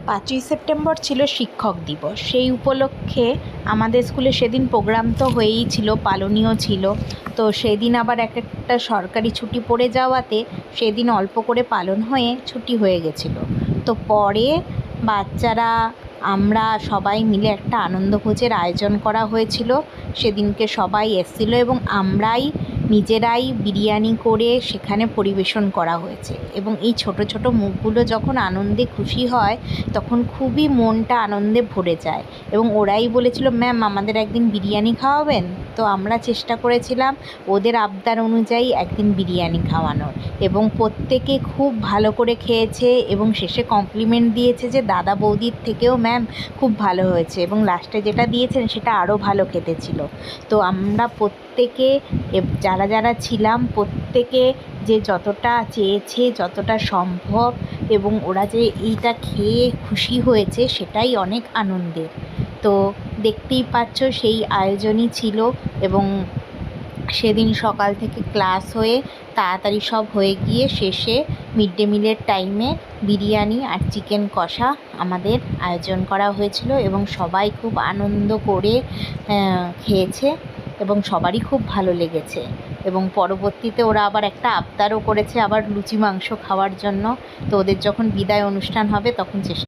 5ই September ছিল শিক্ষক দিবস। সেই উপলক্ষে আমাদের স্কুলে সেদিন প্রোগ্রাম তো হয়েই ছিল, পালনীয় ছিল। তো সেদিন আবার একটা সরকারি ছুটি পড়ে যাওয়াতে সেদিন অল্প করে পালন হয়ে ছুটি হয়ে গেছিলো। তো পরে বাচ্চারা আমরা সবাই মিলে একটা আনন্দভোজের আয়োজন করা হয়েছিল। সেদিনকে সবাই এসেছিলো এবং আমরাই নিজেরাই বিরিয়ানি করে সেখানে পরিবেশন করা হয়েছে। এবং এই ছোট ছোট মুখগুলো যখন আনন্দে খুশি হয় তখন খুবই মনটা আনন্দে ভরে যায়। এবং ওরাই বলেছিল, ম্যাম আমাদের একদিন বিরিয়ানি খাওয়াবেন? তো আমরা চেষ্টা করেছিলাম ওদের আবদার অনুযায়ী একদিন বিরিয়ানি খাওয়ানোর, এবং প্রত্যেকে খুব ভালো করে খেয়েছে এবং শেষে কমপ্লিমেন্ট দিয়েছে যে দাদা বৌদির থেকেও ম্যাম খুব ভালো হয়েছে, এবং লাস্টে যেটা দিয়েছেন সেটা আরও ভালো খেতে ছিল। তো আমরা প্রত্যেকে যারা যারা ছিলাম প্রত্যেকে যে যতটা চেয়েছে যতটা সম্ভব, এবং ওরা যে এইটা খেয়ে খুশি হয়েছে সেটাই অনেক আনন্দের। তো দেখতেই পাচ্ছ সেই আয়োজনই ছিল। এবং সেদিন সকাল থেকে ক্লাস হয়ে তাড়াতাড়ি সব হয়ে গিয়ে শেষে মিড ডে মিলের টাইমে বিরিয়ানি আর চিকেন কষা আমাদের আয়োজন করা হয়েছিল, এবং সবাই খুব আনন্দ করে খেয়েছে এবং সবারই খুব ভালো লেগেছে। এবং পরবর্তীতে ওরা আবার একটা আবদারও করেছে আবার লুচি মাংস খাওয়ার জন্য। তো ওদের যখন বিদায় অনুষ্ঠান হবে তখন চেষ্টা